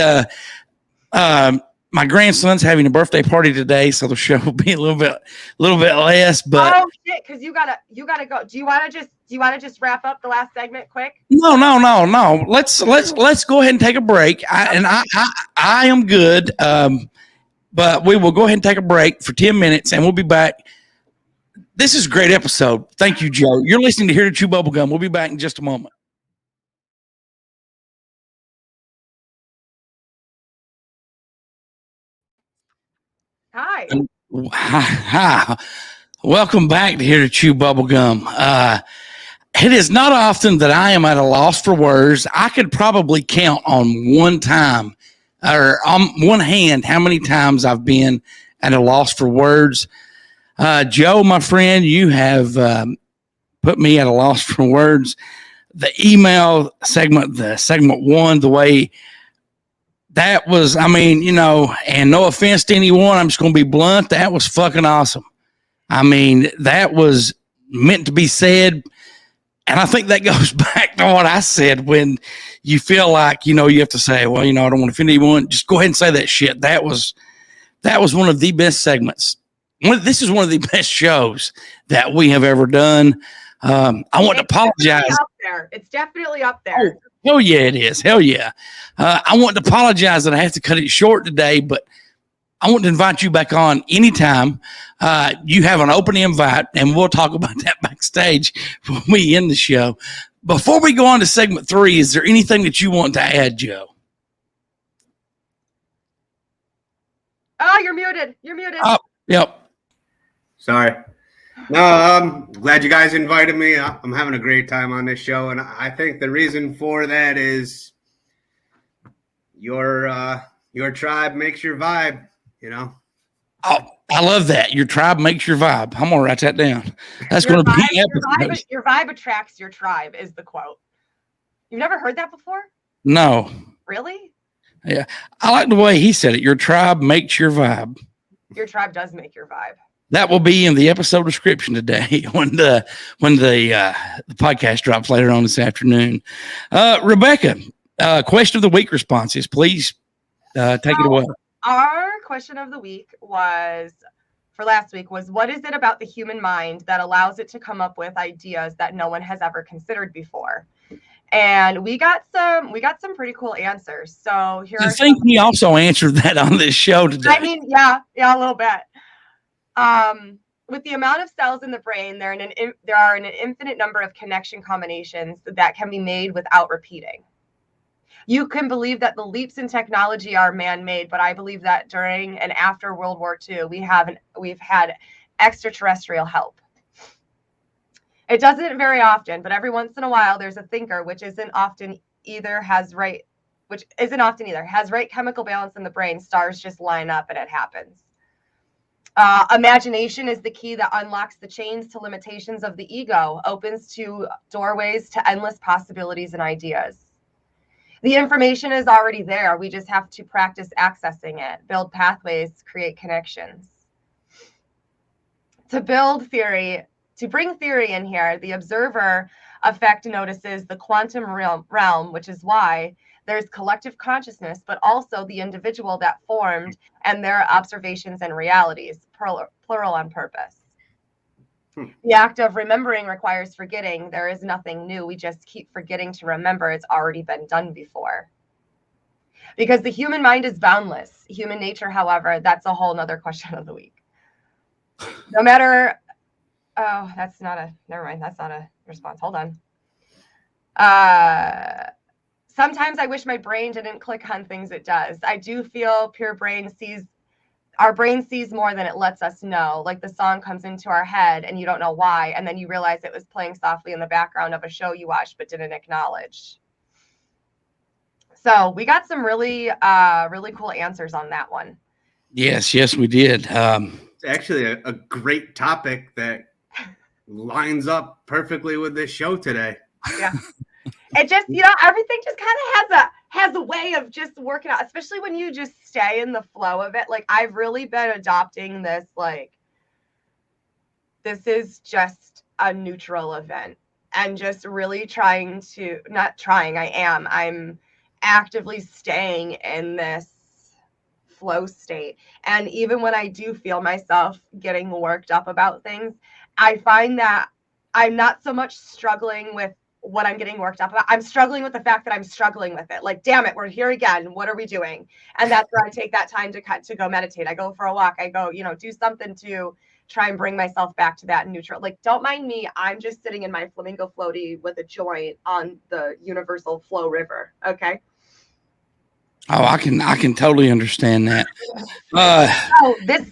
my grandson's having a birthday party today, so the show will be a little bit less. But oh shit, because you gotta go. Do you want to just wrap up the last segment quick? No. Let's go ahead and take a break. I am good, but we will go ahead and take a break for 10 minutes, and we'll be back. This is a great episode. Thank you, Joe. You're listening to Here to Chew Bubblegum. We'll be back in just a moment. Hi. Hi. Welcome back to Here to Chew Bubblegum. It is not often that I am at a loss for words. I could probably count on one time or on one hand how many times I've been at a loss for words. Joe, my friend, you have put me at a loss for words. The email segment, the segment one, the way that was, and no offense to anyone, I'm just going to be blunt. That was fucking awesome. That was meant to be said. And I think that goes back to what I said when you feel like, you have to say, well, I don't want to offend anyone. Just go ahead and say that shit. That was one of the best segments. This is one of the best shows that we have ever done. I want to apologize. It's definitely up there. Oh, hell yeah, it is. Hell yeah. I want to apologize that I have to cut it short today, but I want to invite you back on anytime. You have an open invite, and we'll talk about that backstage when we end the show. Before we go on to segment 3, is there anything that you want to add, Joe? Oh, you're muted. Oh, yep. Sorry. No, I'm glad you guys invited me. I'm having a great time on this show, and I think the reason for that is your tribe makes your vibe, Oh, I love that. Your tribe makes your vibe. I'm going to write that down. That's going to be your vibe attracts your tribe is the quote. You've never heard that before? No. Really? Yeah. I like the way he said it. Your tribe makes your vibe. Your tribe does make your vibe. That will be in the episode description today when the podcast drops later on this afternoon. Rebecca, question of the week responses, please take it away. Our question of the week for last week was, what is it about the human mind that allows it to come up with ideas that no one has ever considered before? And we got some pretty cool answers. So here I are think some. we also answered that on this show today. I mean, yeah, a little bit. With the amount of cells in the brain, there are an infinite number of connection combinations that can be made without repeating. You can believe that the leaps in technology are man-made, but I believe that during and after World War II, we've had extraterrestrial help. It doesn't very often, but every once in a while, there's a thinker which isn't often either has right chemical balance in the brain. Stars just line up and it happens. Imagination is the key that unlocks the chains to limitations of the ego, opens to doorways to endless possibilities and ideas. The information is already there. We just have to practice accessing it, build pathways, create connections. To bring theory in here, the observer effect notices the quantum realm, which is why there's collective consciousness, but also the individual that formed and their observations and realities, plural on purpose. The act of remembering requires forgetting. There is nothing new. We just keep forgetting to remember. It's already been done before. Because the human mind is boundless. Human nature, however, that's a whole nother question of the week. No matter, never mind. That's not a response. Hold on. Sometimes I wish my brain didn't click on things it does. I do feel our brain sees more than it lets us know. Like the song comes into our head and you don't know why. And then you realize it was playing softly in the background of a show you watched but didn't acknowledge. So we got some really, really cool answers on that one. Yes, we did. It's actually a great topic that lines up perfectly with this show today. Yeah. It just, everything just kind of has a way of just working out, especially when you just stay in the flow of it. Like I've really been adopting this, like, this is just a neutral event and just really I'm actively staying in this flow state. And even when I do feel myself getting worked up about things, I find that I'm not so much struggling with what I'm getting worked up about. I'm struggling with the fact that I'm struggling with it. Like, damn it, we're here again. What are we doing? And that's where I take that time to go meditate. I go for a walk. I go, do something to try and bring myself back to that neutral. Like, don't mind me. I'm just sitting in my flamingo floaty with a joint on the universal flow river. Okay. Oh, I can totally understand that. This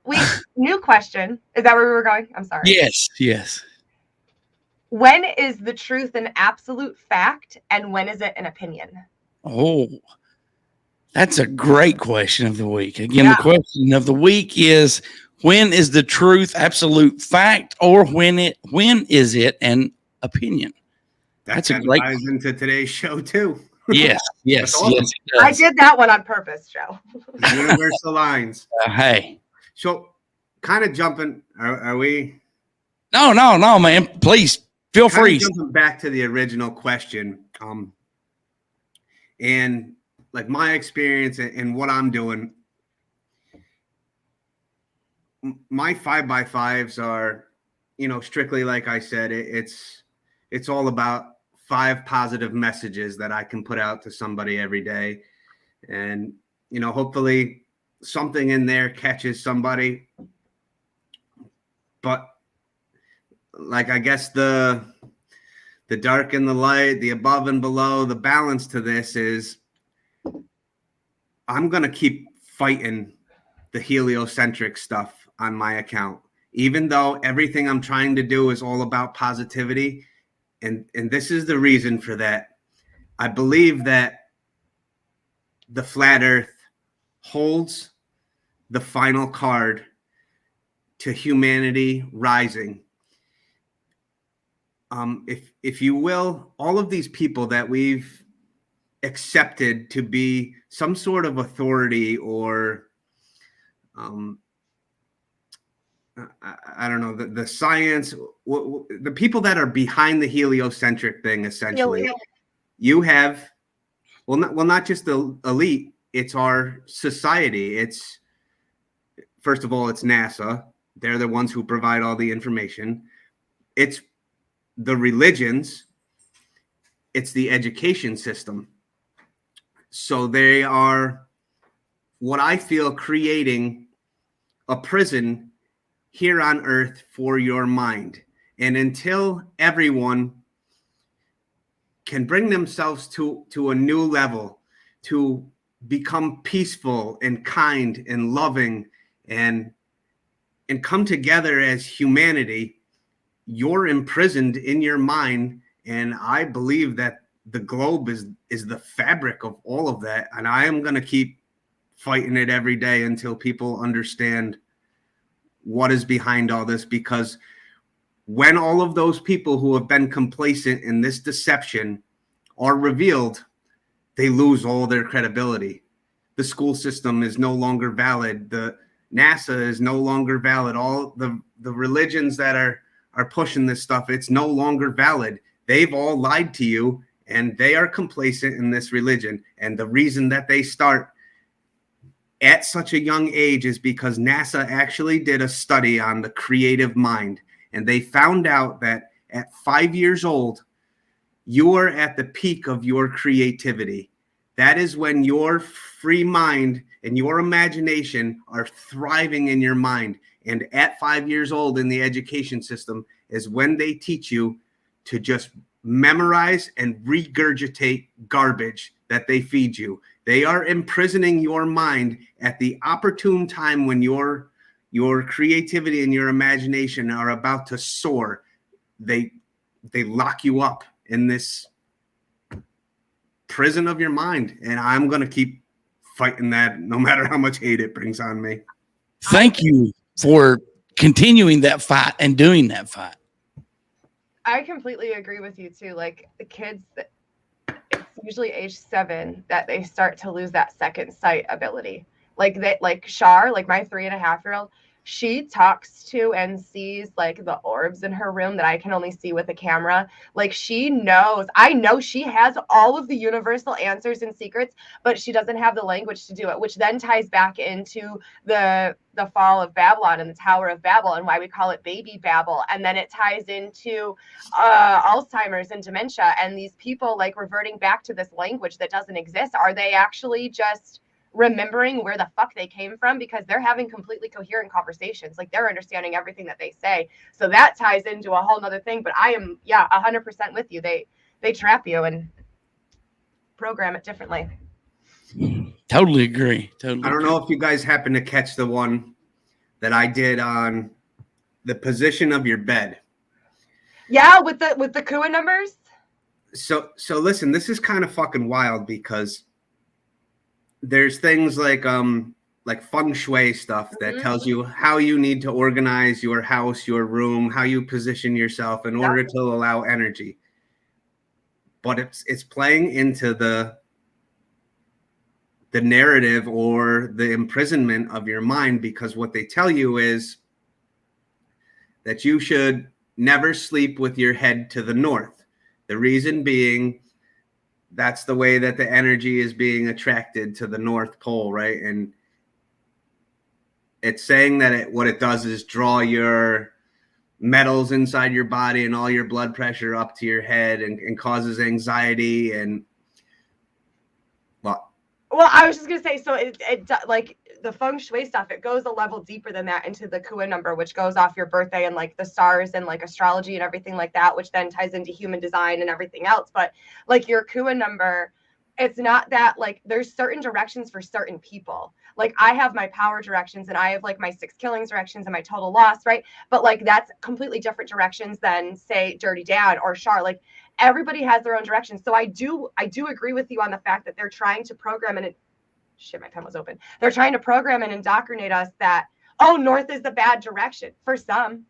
week's new question, is that where we were going? I'm sorry. Yes. When is the truth an absolute fact and when is it an opinion? Oh, that's a great question of the week. Again, The question of the week is, when is the truth absolute fact or when is it an opinion? That's a great ties into today's show too. Yes. Awesome. Yes, it does. I did that one on purpose, Joe. Universal lines. Hey. So kind of jumping, are we? No, man. Please feel free. Jumping back to the original question, and like my experience and what I'm doing, my 5x5s are, strictly like I said, it's all about 5 positive messages that I can put out to somebody every day, and hopefully something in there catches somebody. But like, I guess the dark and the light, the above and below, the balance to this is I'm going to keep fighting the heliocentric stuff on my account, even though everything I'm trying to do is all about positivity. And this is the reason for that. I believe that the flat earth holds the final card to humanity rising. If you will, all of these people that we've accepted to be some sort of authority or I don't know, the science, the people that are behind the heliocentric thing, essentially, you have, not just the elite, it's our society. It's, first of all, it's NASA. They're the ones who provide all the information. It's the religions, it's the education system. So they are, what I feel, creating a prison here on earth for your mind. And until everyone can bring themselves to a new level, to become peaceful and kind and loving and come together as humanity, you're imprisoned in your mind. And I believe that the globe is the fabric of all of that. And I am going to keep fighting it every day until people understand what is behind all this, because when all of those people who have been complacent in this deception are revealed, they lose all their credibility. The school system is no longer valid. The NASA is no longer valid. All the religions that are pushing this stuff, it's no longer valid. They've all lied to you, and they are complacent in this religion. And the reason that they start at such a young age is because NASA actually did a study on the creative mind. And they found out that at 5 years old, you are at the peak of your creativity. That is when your free mind and your imagination are thriving in your mind. And at 5 years old in the education system is when they teach you to just memorize and regurgitate garbage that they feed you. They are imprisoning your mind at the opportune time when your creativity and your imagination are about to soar. They lock you up in this prison of your mind, and I'm going to keep fighting that no matter how much hate it brings on me. Thank you for continuing that fight and doing that fight. I completely agree with you too. Like the kids, it's usually age 7 that they start to lose that second sight ability. Like Shar, like my 3.5-year-old, she talks to and sees like the orbs in her room that I can only see with a camera. Like she knows, I know she has all of the universal answers and secrets, but she doesn't have the language to do it, which then ties back into the fall of Babylon and the Tower of Babel and why we call it baby Babel. And then it ties into Alzheimer's and dementia and these people like reverting back to this language that doesn't exist. Are they actually just remembering where the fuck they came from? Because they're having completely coherent conversations. Like they're understanding everything that they say. So that ties into a whole nother thing. But I am, 100% with you. They trap you and program it differently. Totally agree. I don't know if you guys happen to catch the one that I did on the position of your bed. Yeah, with the Kua numbers. So listen, this is kind of fucking wild because there's things like feng shui stuff that tells you how you need to organize your house, your room, how you position yourself in order to allow energy. But it's playing into the narrative or the imprisonment of your mind, because what they tell you is that you should never sleep with your head to the north. The reason being, that's the way that the energy is being attracted to the North Pole, right? And it's saying that what it does is draw your metals inside your body and all your blood pressure up to your head and causes anxiety and Well, I was just gonna say, so it like the feng shui stuff, it goes a level deeper than that into the Kua number, which goes off your birthday and like the stars and like astrology and everything like that, which then ties into human design and everything else. But like your Kua number, it's not that like there's certain directions for certain people. Like I have my power directions and I have like my 6 killings directions and my total loss, right? But like that's completely different directions than say Dirty Dan or Shar. Like everybody has their own direction. So I do agree with you on the fact that they're trying to program and shit, my pen was open. They're trying to program and indoctrinate us that, oh, north is the bad direction for some.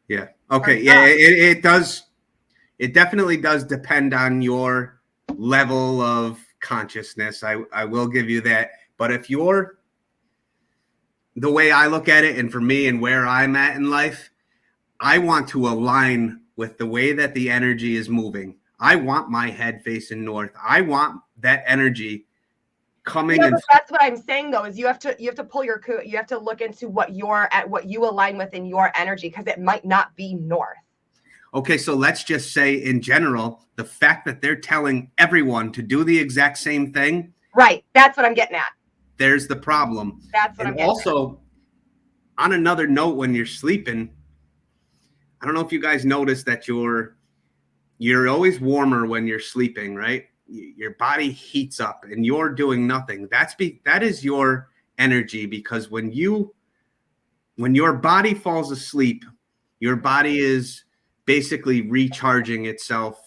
Yeah. Okay. Yeah, it does. It definitely does depend on your level of consciousness. I will give you that. But if you're the way I look at it, and for me and where I'm at in life, I want to align with the way that the energy is moving. I want my head facing north. I want that energy coming. Yeah, but that's what I'm saying though, is you have to pull you have to look into what you align with in your energy, because it might not be north. Okay, so let's just say in general, the fact that they're telling everyone to do the exact same thing. Right. That's what I'm getting at. There's the problem. That's what I'm And getting also, on another note, when you're sleeping, I don't know if you guys notice that you're always warmer when you're sleeping, right? Your body heats up and you're doing nothing. That is your energy, because when your body falls asleep, your body is basically recharging itself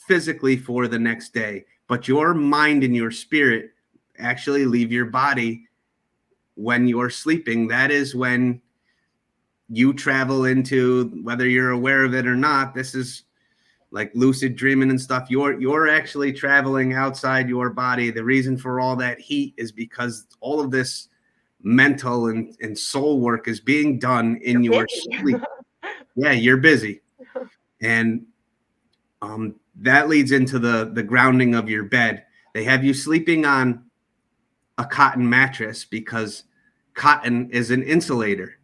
physically for the next day. But your mind and your spirit actually leave your body when you're sleeping. That is when you travel into, whether you're aware of it or not, this is like lucid dreaming and stuff. You're actually traveling outside your body. The reason for all that heat is because all of this mental and soul work is being done in your sleep. Yeah, you're busy. And that leads into the grounding of your bed. They have you sleeping on a cotton mattress because cotton is an insulator.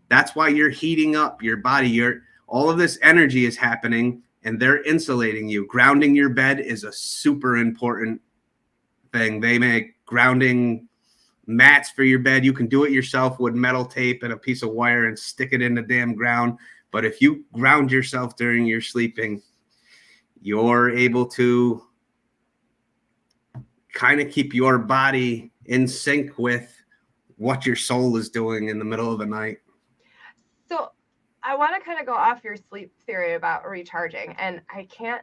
That's why you're heating up your body. All of this energy is happening and they're insulating you. Grounding your bed is a super important thing. They make grounding mats for your bed. You can do it yourself with metal tape and a piece of wire and stick it in the damn ground. But if you ground yourself during your sleeping, you're able to kind of keep your body in sync with what your soul is doing in the middle of the night. So I want to kind of go off your sleep theory about recharging, and I can't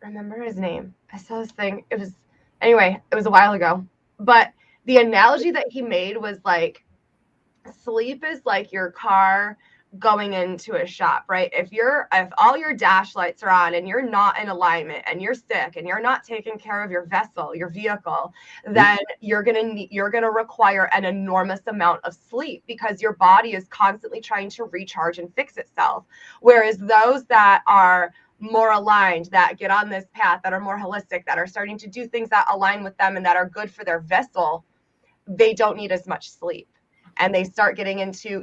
remember his name. I saw this thing. It was a while ago, but the analogy that he made was like, sleep is like your car going into a shop, right? If all your dash lights are on and you're not in alignment and you're sick and you're not taking care of your vehicle, then you're gonna require an enormous amount of sleep because your body is constantly trying to recharge and fix itself. Whereas those that are more aligned, that get on this path, that are more holistic, that are starting to do things that align with them and that are good for their vessel, they don't need as much sleep. And they start getting into,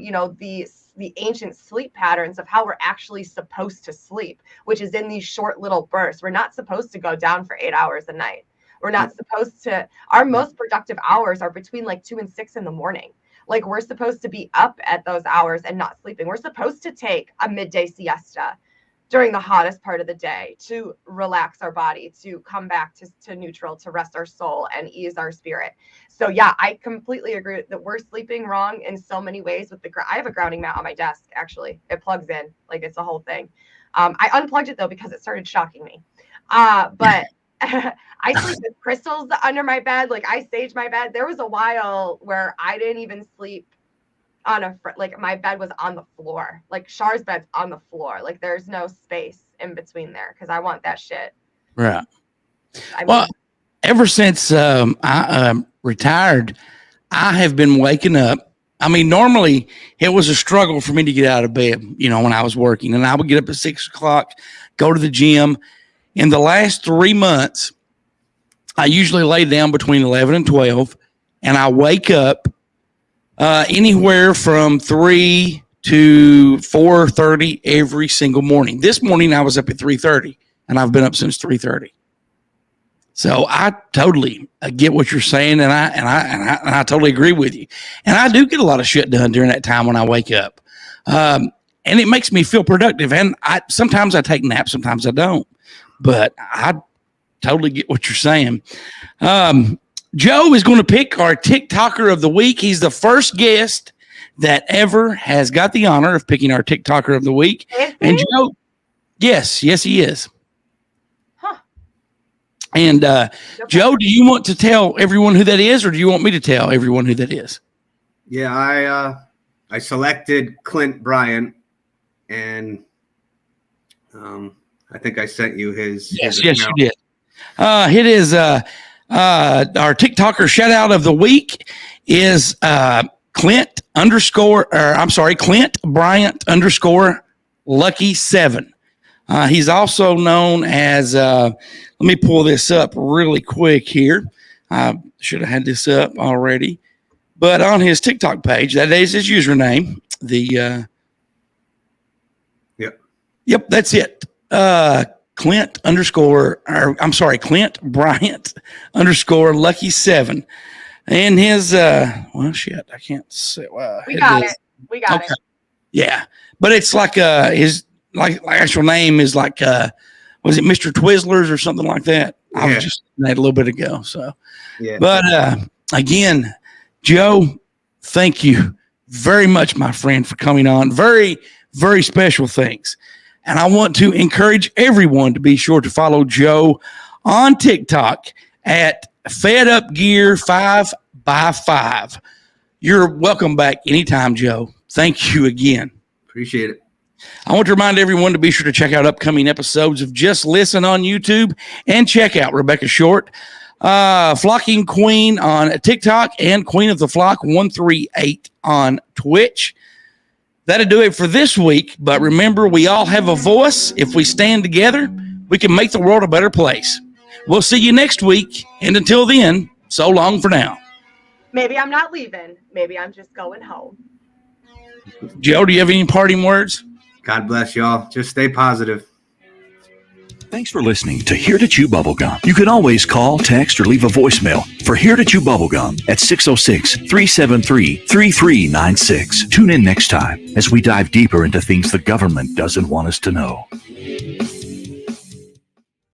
the ancient sleep patterns of how we're actually supposed to sleep, which is in these short little bursts. We're not supposed to go down for 8 hours a night. We're not supposed to, our most productive hours are between like 2 and 6 in the morning. Like we're supposed to be up at those hours and not sleeping. We're supposed to take a midday siesta during the hottest part of the day to relax our body, to come back to neutral, to rest our soul and ease our spirit. So yeah, I completely agree that we're sleeping wrong in so many ways. I have a grounding mat on my desk, actually. It plugs in, like it's a whole thing. I unplugged it though because it started shocking me. But I sleep with crystals under my bed. Like I sage my bed. There was a while where I didn't even sleep on like my bed was on the floor. Like Char's bed's on the floor. Like there's no space in between there because I want that shit. Right. Well, ever since I retired, I have been waking up. I mean, normally it was a struggle for me to get out of bed, when I was working, and I would get up at 6 o'clock, go to the gym. In the last 3 months, I usually lay down between 11 and 12, and I wake up anywhere from 3 to 4:30 every single morning. This morning I was up at 3:30, and I've been up since 3:30. So I totally get what you're saying, and I totally agree with you. And I do get a lot of shit done during that time when I wake up, and it makes me feel productive. And sometimes I take naps, sometimes I don't. But I totally get what you're saying. Joe is going to pick our TikToker of the week. He's the first guest that ever has got the honor of picking our TikToker of the week. And Joe, yes, he is. Huh. And Joe, do you want to tell everyone who that is, or do you want me to tell everyone who that is? Yeah, I selected Clint Bryant, and I think I sent you his. Yes, you did. It is our TikToker shout out of the week is Clint Bryant _Lucky7. He's also known as let me pull this up really quick here. I should have had this up already, but on his TikTok page, that is his username. Yep, that's it. Clint Bryant _ Lucky7. And his, well, shit, I can't say. We got it. We got it. Yeah. But it's like his like actual name is like, was it Mr. Twizzlers or something like that? Yeah. I was just that a little bit ago. So, yeah. But again, Joe, thank you very much, my friend, for coming on. Very, very special things. And I want to encourage everyone to be sure to follow Joe on TikTok at Fed Up Gear 5x5. You're welcome back anytime, Joe. Thank you again. Appreciate it. I want to remind everyone to be sure to check out upcoming episodes of Just Listen on YouTube and check out Rebecca Short, Flockingqueen on TikTok, and Queen of the Flock 138 on Twitch. That'll do it for this week. But remember, we all have a voice. If we stand together, we can make the world a better place. We'll see you next week. And until then, so long for now. Maybe I'm not leaving. Maybe I'm just going home. Joe, do you have any parting words? God bless y'all. Just stay positive. Thanks for listening to Here to Chew Bubblegum. You can always call, text, or leave a voicemail for Here to Chew Bubblegum at 606-373-3396. Tune in next time as we dive deeper into things the government doesn't want us to know.